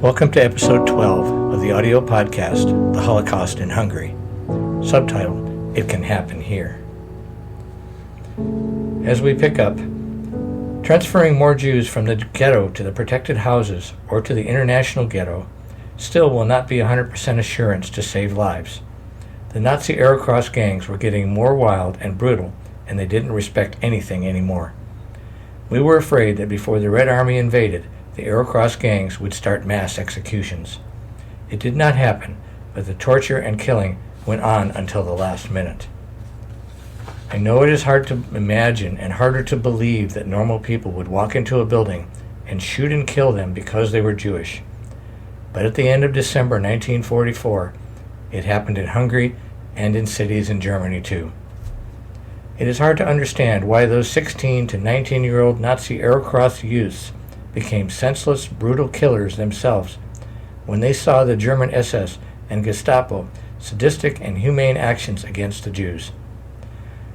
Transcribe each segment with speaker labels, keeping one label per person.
Speaker 1: Welcome to episode 12 of the audio podcast, The Holocaust in Hungary, subtitled, It Can Happen Here. As we pick up, transferring more Jews from the ghetto to the protected houses or to the international ghetto still will not be 100% assurance to save lives. The Nazi Holocaust gangs were getting more wild and brutal, and they didn't respect anything anymore. We were afraid that before the Red Army invaded, the Holocaust gangs would start mass executions. It did not happen, but the torture and killing went on until the last minute. I know it is hard to imagine and harder to believe that normal people would walk into a building and shoot and kill them because they were Jewish. But at the end of December 1944, it happened in Hungary and in cities in Germany too. It is hard to understand why those 16 to 19-year-old Nazi Holocaust youths became senseless, brutal killers themselves when they saw the German SS and Gestapo sadistic and humane actions against the Jews.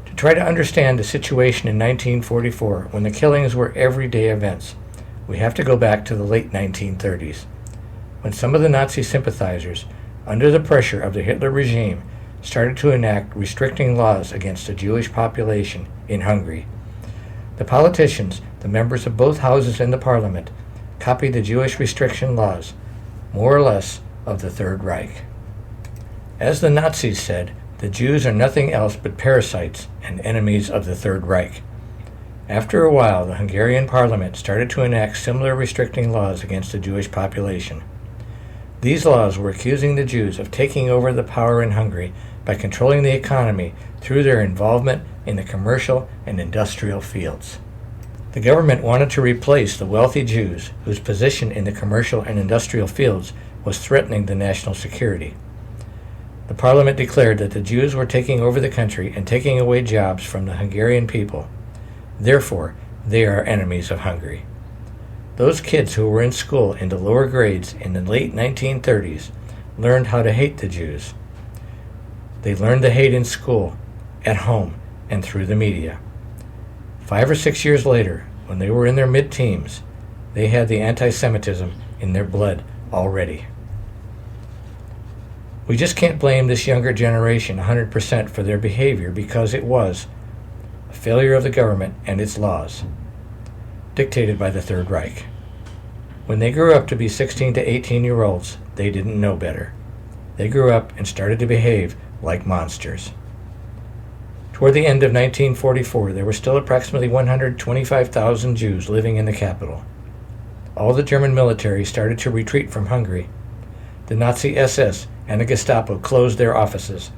Speaker 1: To try to understand the situation in 1944, when the killings were everyday events, we have to go back to the late 1930s, when some of the Nazi sympathizers, under the pressure of the Hitler regime, started to enact restricting laws against the Jewish population in Hungary. The politicians, the members of both houses in the parliament, copied the Jewish restriction laws, more or less of the Third Reich. As the Nazis said, the Jews are nothing else but parasites and enemies of the Third Reich. After a while, the Hungarian parliament started to enact similar restricting laws against the Jewish population. These laws were accusing the Jews of taking over the power in Hungary by controlling the economy through their involvement in the commercial and industrial fields. The government wanted to replace the wealthy Jews whose position in the commercial and industrial fields was threatening the national security. The parliament declared that the Jews were taking over the country and taking away jobs from the Hungarian people. Therefore, they are enemies of Hungary. Those kids who were in school in the lower grades in the late 1930s learned how to hate the Jews. They learned the hate in school, at home, and through the media. 5 or 6 years later, when they were in their mid-teens, they had the anti-Semitism in their blood already. We just can't blame this younger generation 100% for their behavior because it was a failure of the government and its laws, dictated by the Third Reich. When they grew up to be 16 to 18-year-olds, they didn't know better. They grew up and started to behave like monsters. Toward the end of 1944, there were still approximately 125,000 Jews living in the capital. All the German military started to retreat from Hungary. The Nazi SS and the Gestapo closed their offices,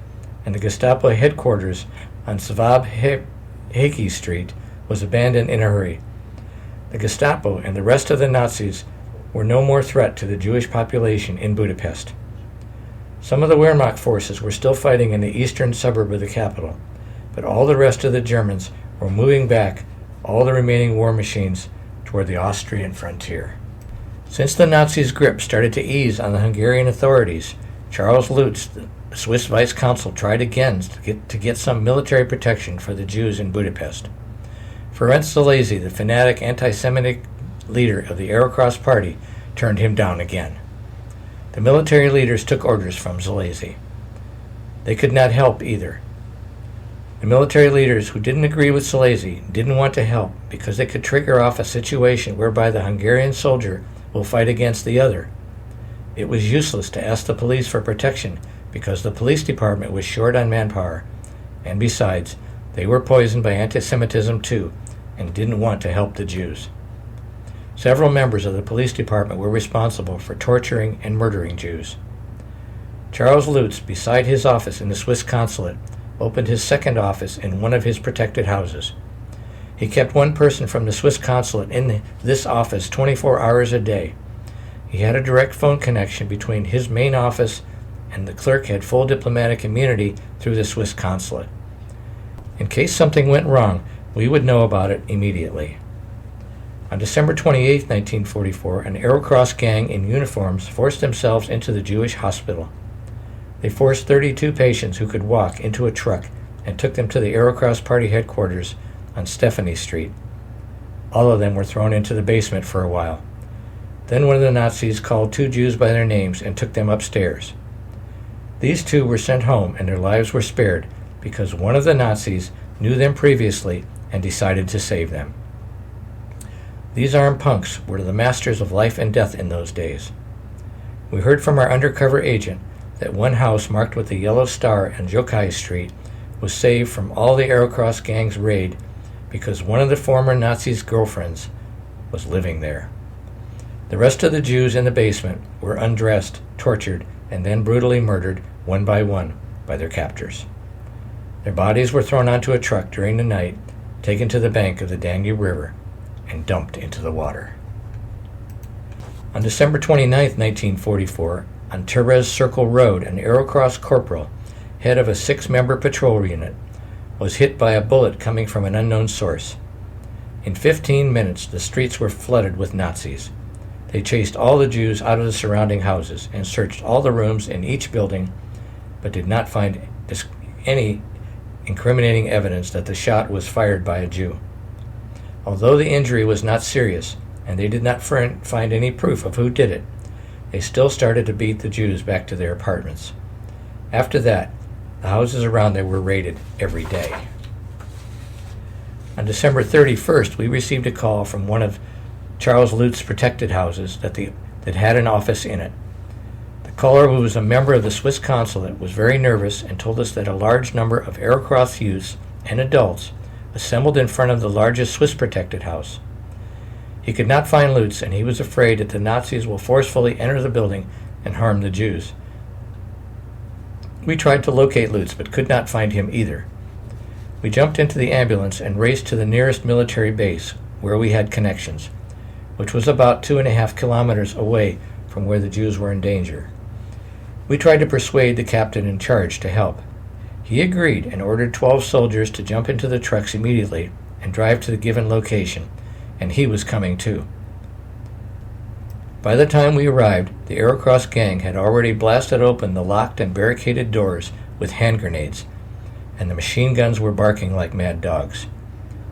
Speaker 1: and the Gestapo headquarters on Hidveghy Street was abandoned in a hurry. The Gestapo and the rest of the Nazis were no more threat to the Jewish population in Budapest. Some of the Wehrmacht forces were still fighting in the eastern suburb of the capital, but all the rest of the Germans were moving back all the remaining war machines toward the Austrian frontier. Since the Nazis' grip started to ease on the Hungarian authorities, Charles Lutz, the Swiss vice consul, tried again to get some military protection for the Jews in Budapest. Ferenc Szalasi, the fanatic anti-Semitic leader of the Holocaust Party, turned him down again. The military leaders took orders from Szalasi. They could not help either. The military leaders who didn't agree with Szalasi didn't want to help because they could trigger off a situation whereby the Hungarian soldier will fight against the other. It was useless to ask the police for protection because the police department was short on manpower, and besides, they were poisoned by anti-Semitism too and didn't want to help the Jews. Several members of the police department were responsible for torturing and murdering Jews. Charles Lutz, beside his office in the Swiss consulate, opened his second office in one of his protected houses. He kept one person from the Swiss consulate in this office 24 hours a day. He had a direct phone connection between his main office, and the clerk had full diplomatic immunity through the Swiss consulate. In case something went wrong, we would know about it immediately. On December 28, 1944, an Holocaust gang in uniforms forced themselves into the Jewish hospital. They forced 32 patients who could walk into a truck and took them to the Holocaust Party headquarters on Stephanie Street. All of them were thrown into the basement for a while. Then one of the Nazis called 2 Jews by their names and took them upstairs. These 2 were sent home and their lives were spared because one of the Nazis knew them previously and decided to save them. These armed punks were the masters of life and death in those days. We heard from our undercover agent that one house marked with a yellow star on Jokai Street was saved from all the Aerocross gang's raid because one of the former Nazis' girlfriends was living there. The rest of the Jews in the basement were undressed, tortured, and then brutally murdered one by their captors. Their bodies were thrown onto a truck during the night, taken to the bank of the Danube River, and dumped into the water. On December 29, 1944, on Terez Circle Road, an Aerocross corporal, head of a 6-member patrol unit, was hit by a bullet coming from an unknown source. In 15 minutes, the streets were flooded with Nazis. They chased all the Jews out of the surrounding houses and searched all the rooms in each building, but did not find any incriminating evidence that the shot was fired by a Jew. Although the injury was not serious, and they did not find any proof of who did it, they still started to beat the Jews back to their apartments. After that, the houses around there were raided every day. On December 31st, we received a call from one of Charles Lute's protected houses that had an office in it. The caller, who was a member of the Swiss consulate, was very nervous and told us that a large number of Aerocross youths and adults assembled in front of the largest Swiss protected house. He could not find Lutz, and he was afraid that the Nazis will forcefully enter the building and harm the Jews. We tried to locate Lutz, but could not find him either. We jumped into the ambulance and raced to the nearest military base, where we had connections, which was about 2.5 kilometers away from where the Jews were in danger. We tried to persuade the captain in charge to help. He agreed and ordered 12 soldiers to jump into the trucks immediately and drive to the given location, and he was coming too. By the time we arrived, the Aerocross gang had already blasted open the locked and barricaded doors with hand grenades, and the machine guns were barking like mad dogs.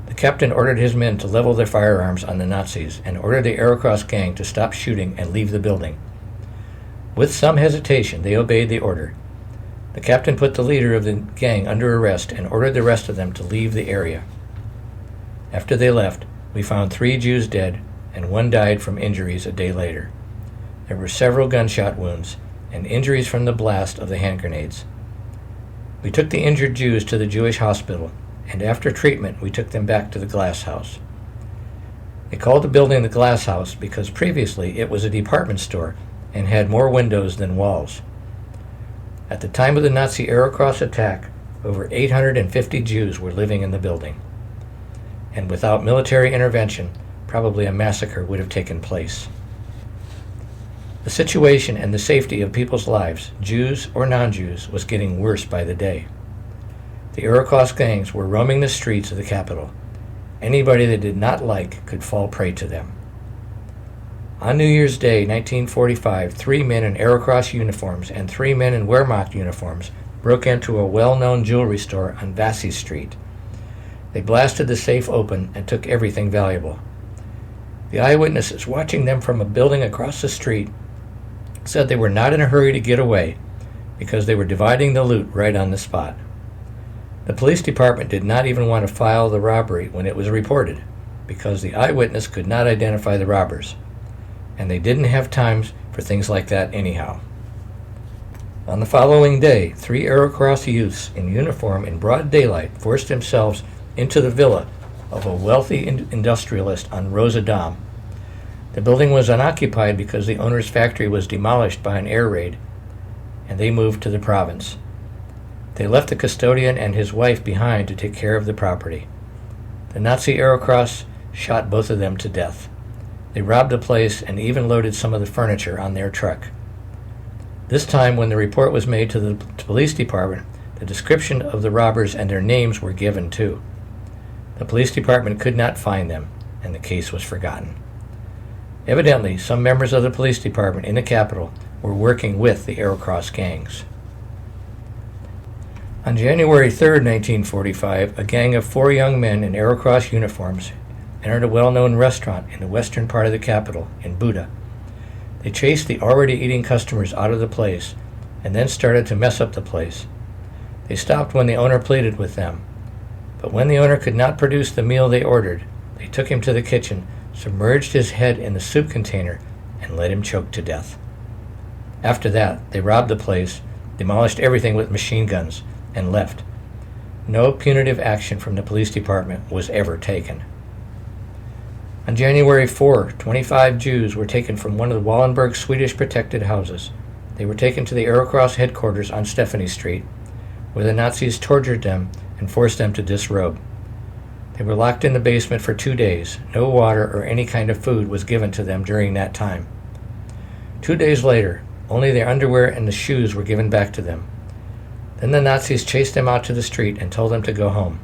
Speaker 1: The captain ordered his men to level their firearms on the Nazis and ordered the Aerocross gang to stop shooting and leave the building. With some hesitation, they obeyed the order. The captain put the leader of the gang under arrest and ordered the rest of them to leave the area. After they left, we found 3 Jews dead, and 1 died from injuries a day later. There were several gunshot wounds and injuries from the blast of the hand grenades. We took the injured Jews to the Jewish hospital, and after treatment we took them back to the Glass House. They called the building the Glass House because previously it was a department store and had more windows than walls. At the time of the Nazi Aerocross attack, over 850 Jews were living in the building. And without military intervention, probably a massacre would have taken place. The situation and the safety of people's lives, Jews or non-Jews, was getting worse by the day. The Aerocross gangs were roaming the streets of the capital. Anybody they did not like could fall prey to them. On New Year's Day, 1945, 3 men in Aerocross uniforms and 3 men in Wehrmacht uniforms broke into a well-known jewelry store on Vassy Street. They blasted the safe open and took everything valuable. The eyewitnesses watching them from a building across the street said they were not in a hurry to get away because they were dividing the loot right on the spot. The police department did not even want to file the robbery when it was reported because the eyewitness could not identify the robbers, and they didn't have time for things like that anyhow. On the following day, 3 Aerocross youths in uniform in broad daylight forced themselves into the villa of a wealthy industrialist on Rosa Dam. The building was unoccupied because the owner's factory was demolished by an air raid, and they moved to the province. They left the custodian and his wife behind to take care of the property. The Nazi Aerocross shot both of them to death. They robbed the place and even loaded some of the furniture on their truck. This time, when the report was made to the police department, the description of the robbers and their names were given too. The police department could not find them, and the case was forgotten. Evidently, some members of the police department in the capital were working with the Aerocross gangs. On January 3, 1945, a gang of 4 young men in Aerocross uniforms entered a well-known restaurant in the western part of the capital, in Buda. They chased the already eating customers out of the place and then started to mess up the place. They stopped when the owner pleaded with them. But when the owner could not produce the meal they ordered, they took him to the kitchen, submerged his head in the soup container, and let him choke to death. After that, they robbed the place, demolished everything with machine guns, and left. No punitive action from the police department was ever taken. On January 4, 25 Jews were taken from one of the Wallenberg Swedish protected houses. They were taken to the Aerocross headquarters on Stephanie Street, where the Nazis tortured them and forced them to disrobe. They were locked in the basement for 2 days. No water or any kind of food was given to them during that time. 2 days later, only their underwear and the shoes were given back to them. Then the Nazis chased them out to the street and told them to go home.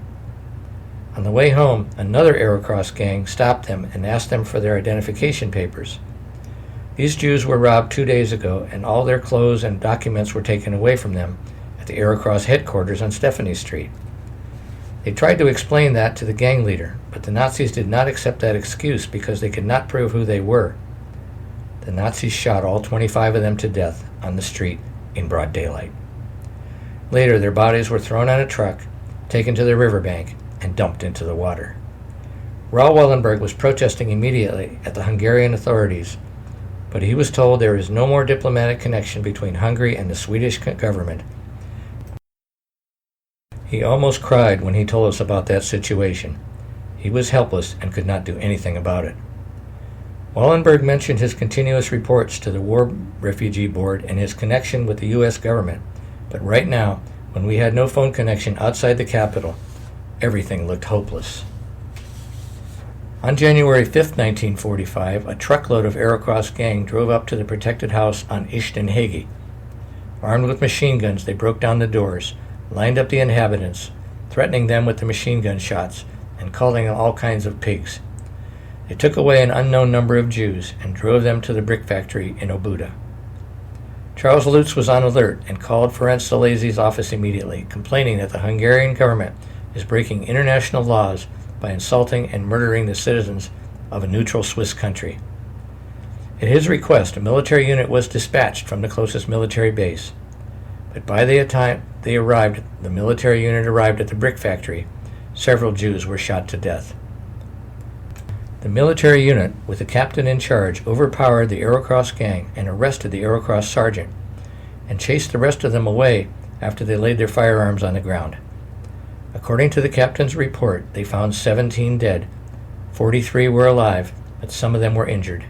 Speaker 1: On the way home, another Aerocross gang stopped them and asked them for their identification papers. These Jews were robbed 2 days ago, and all their clothes and documents were taken away from them at the Aerocross headquarters on Stephanie Street. They tried to explain that to the gang leader, but the Nazis did not accept that excuse because they could not prove who they were. The Nazis shot all 25 of them to death on the street in broad daylight. Later, their bodies were thrown on a truck, taken to the riverbank, and dumped into the water. Raoul Wallenberg was protesting immediately at the Hungarian authorities, but he was told there is no more diplomatic connection between Hungary and the Swedish government. He almost cried when he told us about that situation. He was helpless and could not do anything about it. Wallenberg mentioned his continuous reports to the War Refugee Board and his connection with the U.S. government, but right now, when we had no phone connection outside the capital, everything looked hopeless. On January 5, 1945, a truckload of Aerocross gang drove up to the protected house on Ashot Danielyan. Armed with machine guns, they broke down the doors, lined up the inhabitants, threatening them with the machine gun shots and calling them all kinds of pigs. They took away an unknown number of Jews and drove them to the brick factory in Obuda. Charles Lutz was on alert and called Ferenc Szalasi's office immediately, complaining that the Hungarian government is breaking international laws by insulting and murdering the citizens of a neutral Swiss country. At his request, a military unit was dispatched from the closest military base. But by the time the military unit arrived at the brick factory, several Jews were shot to death. The military unit, with the captain in charge, overpowered the Aerocross gang and arrested the Aerocross sergeant, and chased the rest of them away after they laid their firearms on the ground. According to the captain's report, they found 17 dead. 43 were alive, but some of them were injured.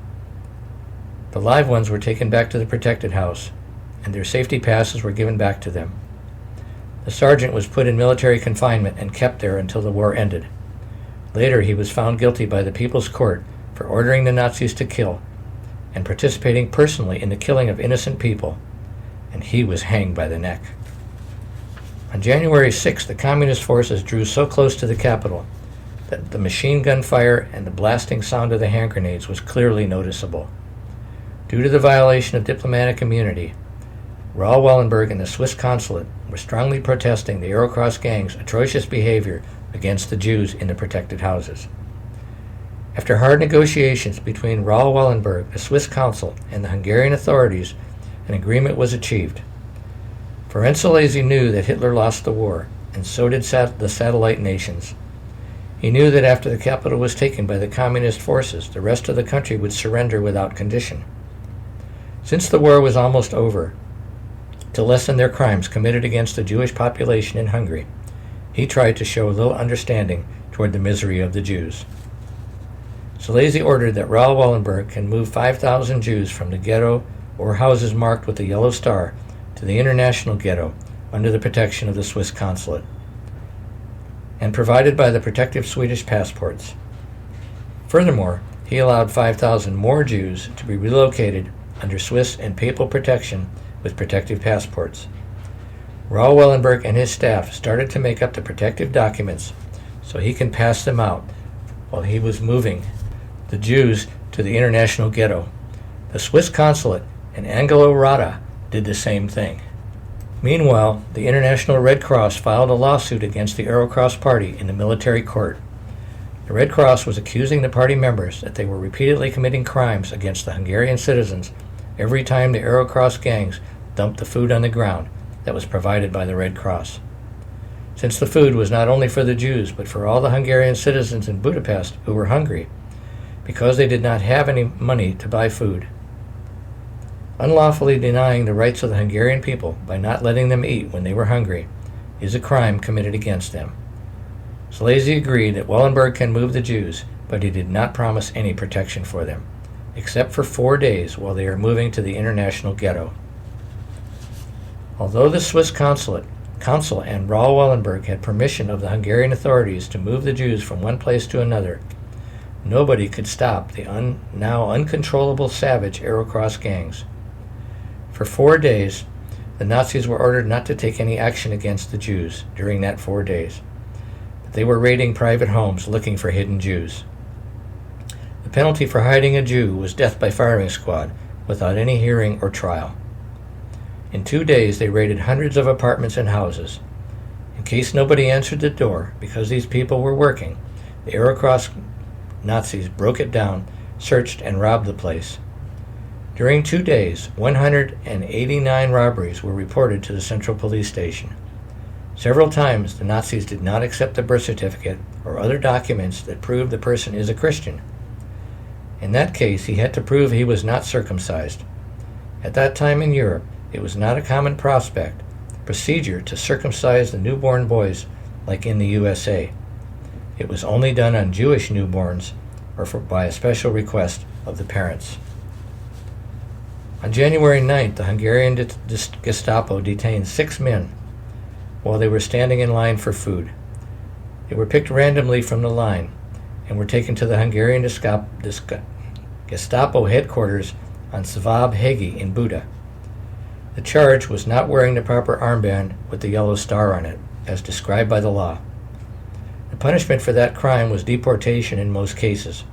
Speaker 1: The live ones were taken back to the protected house, and their safety passes were given back to them. The sergeant was put in military confinement and kept there until the war ended. Later, he was found guilty by the People's Court for ordering the Nazis to kill and participating personally in the killing of innocent people, and he was hanged by the neck. On January 6, the communist forces drew so close to the capital that the machine gun fire and the blasting sound of the hand grenades was clearly noticeable. Due to the violation of diplomatic immunity, Raoul Wallenberg and the Swiss consulate were strongly protesting the Aerocross gang's atrocious behavior against the Jews in the protected houses. After hard negotiations between Raoul Wallenberg, the Swiss consul, and the Hungarian authorities, an agreement was achieved. Ferenc Szalasi knew that Hitler lost the war, and so did the satellite nations. He knew that after the capital was taken by the communist forces, the rest of the country would surrender without condition. Since the war was almost over, to lessen their crimes committed against the Jewish population in Hungary, he tried to show a little understanding toward the misery of the Jews. Szalasi ordered that Raoul Wallenberg can move 5,000 Jews from the ghetto or houses marked with the yellow star to the international ghetto under the protection of the Swiss consulate, and provided by the protective Swedish passports. Furthermore, he allowed 5,000 more Jews to be relocated under Swiss and papal protection with protective passports. Raoul Wallenberg and his staff started to make up the protective documents so he can pass them out while he was moving the Jews to the international ghetto. The Swiss consulate and Angelo Rada did the same thing. Meanwhile, the International Red Cross filed a lawsuit against the Aerocross party in the military court. The Red Cross was accusing the party members that they were repeatedly committing crimes against the Hungarian citizens every time the Arrow Cross gangs dumped the food on the ground that was provided by the Red Cross. Since the food was not only for the Jews, but for all the Hungarian citizens in Budapest who were hungry, because they did not have any money to buy food. Unlawfully denying the rights of the Hungarian people by not letting them eat when they were hungry is a crime committed against them. Szalay agreed that Wallenberg can move the Jews, but he did not promise any protection for them, except for 4 days while they are moving to the international ghetto. Although the Swiss consul and Raoul Wallenberg had permission of the Hungarian authorities to move the Jews from one place to another, nobody could stop the now uncontrollable savage Arrow Cross gangs. For 4 days, the Nazis were ordered not to take any action against the Jews during that 4 days. But they were raiding private homes looking for hidden Jews. The penalty for hiding a Jew was death by firing squad without any hearing or trial. In 2 days, they raided hundreds of apartments and houses. In case nobody answered the door, because these people were working, the Arrow Cross Nazis broke it down, searched, and robbed the place. During 2 days, 189 robberies were reported to the Central Police Station. Several times, the Nazis did not accept the birth certificate or other documents that proved the person is a Christian. In that case, he had to prove he was not circumcised. At that time in Europe, it was not a common procedure to circumcise the newborn boys like in the USA. It was only done on Jewish newborns or by a special request of the parents. On January 9th, the Hungarian Gestapo detained 6 men while they were standing in line for food. They were picked randomly from the line and were taken to the Hungarian Gestapo headquarters on Szab Hegyi in Buda. The charge was not wearing the proper armband with the yellow star on it, as described by the law. The punishment for that crime was deportation in most cases.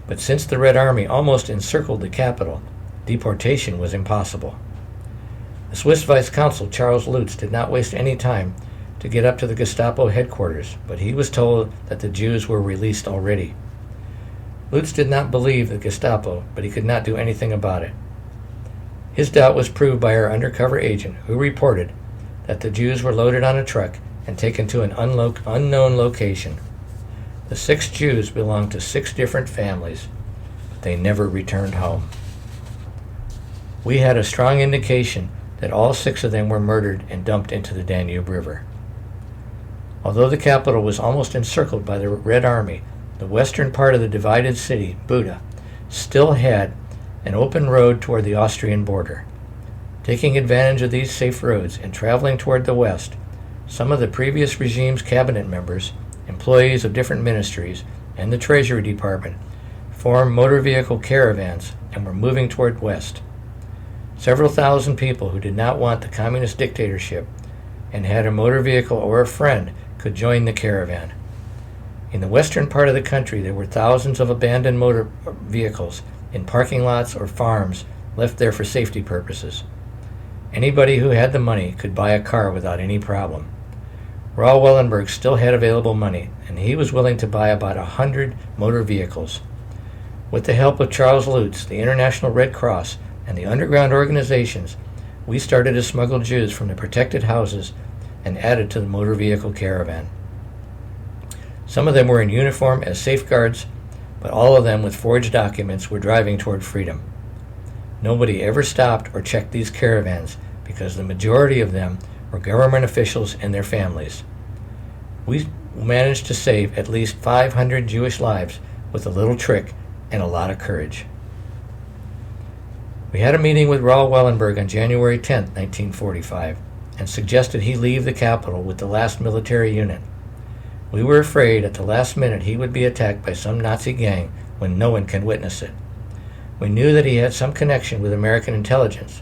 Speaker 1: But since the Red Army almost encircled the capital, deportation was impossible. The Swiss Vice Consul Charles Lutz did not waste any time to get up to the Gestapo headquarters, but he was told that the Jews were released already. Lutz did not believe the Gestapo, but he could not do anything about it. His doubt was proved by our undercover agent, who reported that the Jews were loaded on a truck and taken to an unknown location. The 6 Jews belonged to 6 different families, but they never returned home. We had a strong indication that all 6 of them were murdered and dumped into the Danube River. Although the capital was almost encircled by the Red Army, the western part of the divided city, Buda, still had an open road toward the Austrian border. Taking advantage of these safe roads and traveling toward the west, some of the previous regime's cabinet members, employees of different ministries, and the Treasury Department formed motor vehicle caravans and were moving toward west. Several thousand people who did not want the communist dictatorship and had a motor vehicle or a friend could join the caravan. In the western part of the country, there were thousands of abandoned motor vehicles in parking lots or farms left there for safety purposes. Anybody who had the money could buy a car without any problem. Raoul Wallenberg still had available money, and he was willing to buy about 100 motor vehicles. With the help of Charles Lutz, the International Red Cross, and the underground organizations, we started to smuggle Jews from the protected houses and added to the motor vehicle caravan. Some of them were in uniform as safeguards, but all of them with forged documents were driving toward freedom. Nobody ever stopped or checked these caravans because the majority of them were government officials and their families. We managed to save at least 500 Jewish lives with a little trick and a lot of courage. We had a meeting with Raoul Wallenberg on January 10, 1945, and suggested he leave the capital with the last military unit. We were afraid at the last minute he would be attacked by some Nazi gang when no one can witness it. We knew that he had some connection with American intelligence,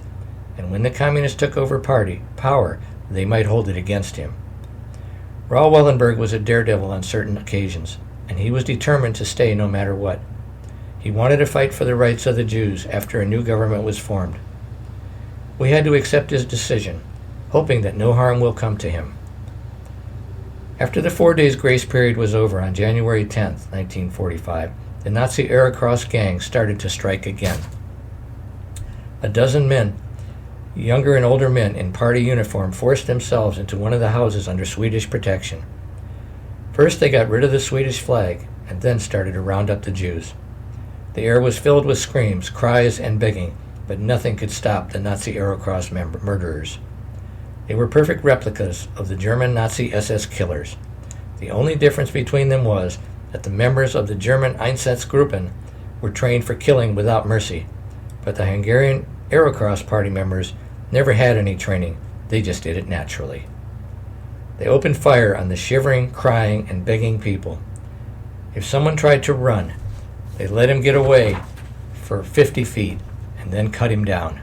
Speaker 1: and when the communists took over power, they might hold it against him. Raoul Wallenberg was a daredevil on certain occasions, and he was determined to stay no matter what. He wanted to fight for the rights of the Jews after a new government was formed. We had to accept his decision, hoping that no harm will come to him. After the 4 days grace period was over on January 10, 1945, the Nazi Arrow Cross gang started to strike again. A dozen men, younger and older men in party uniform, forced themselves into one of the houses under Swedish protection. First they got rid of the Swedish flag, and then started to round up the Jews. The air was filled with screams, cries, and begging, but nothing could stop the Nazi Holocaust murderers. They were perfect replicas of the German Nazi SS killers. The only difference between them was that the members of the German Einsatzgruppen were trained for killing without mercy, but the Hungarian Holocaust party members never had any training. They just did it naturally. They opened fire on the shivering, crying, and begging people. If someone tried to run, they let him get away for 50 feet and then cut him down.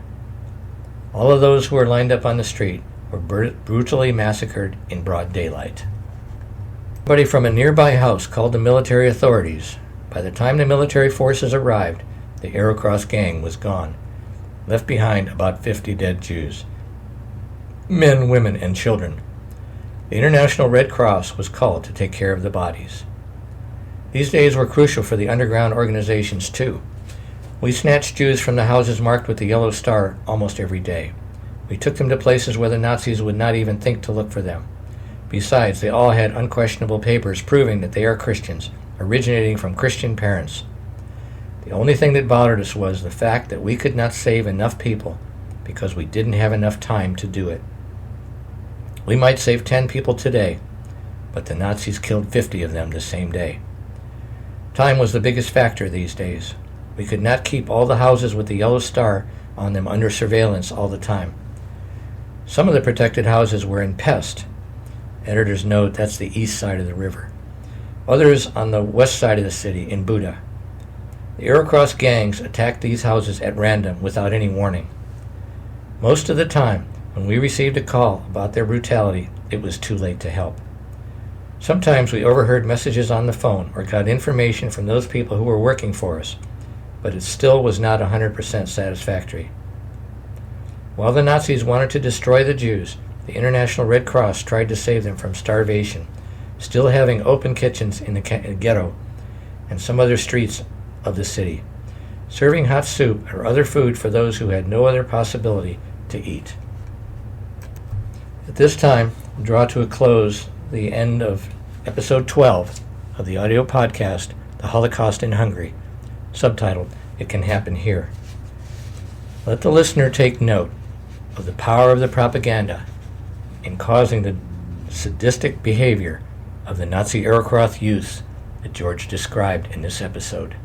Speaker 1: All of those who were lined up on the street were brutally massacred in broad daylight. Somebody from a nearby house called the military authorities. By the time the military forces arrived, the Holocaust gang was gone, left behind about 50 dead Jews, men, women, and children. The International Red Cross was called to take care of the bodies. These days were crucial for the underground organizations, too. We snatched Jews from the houses marked with the yellow star almost every day. We took them to places where the Nazis would not even think to look for them. Besides, they all had unquestionable papers proving that they are Christians, originating from Christian parents. The only thing that bothered us was the fact that we could not save enough people because we didn't have enough time to do it. We might save 10 people today, but the Nazis killed 50 of them the same day. Time was the biggest factor these days. We could not keep all the houses with the yellow star on them under surveillance all the time. Some of the protected houses were in Pest. Editor's note, that's the east side of the river. Others on the west side of the city in Buda. The Holocaust gangs attacked these houses at random without any warning. Most of the time, when we received a call about their brutality, it was too late to help. Sometimes we overheard messages on the phone or got information from those people who were working for us, but it still was not 100% satisfactory. While the Nazis wanted to destroy the Jews, the International Red Cross tried to save them from starvation, still having open kitchens in the ghetto and some other streets of the city, serving hot soup or other food for those who had no other possibility to eat. At this time, we'll draw to a close the end of episode 12 of the audio podcast, The Holocaust in Hungary, subtitled, It Can Happen Here. Let the listener take note of the power of the propaganda in causing the sadistic behavior of the Nazi Holocaust youths that George described in this episode.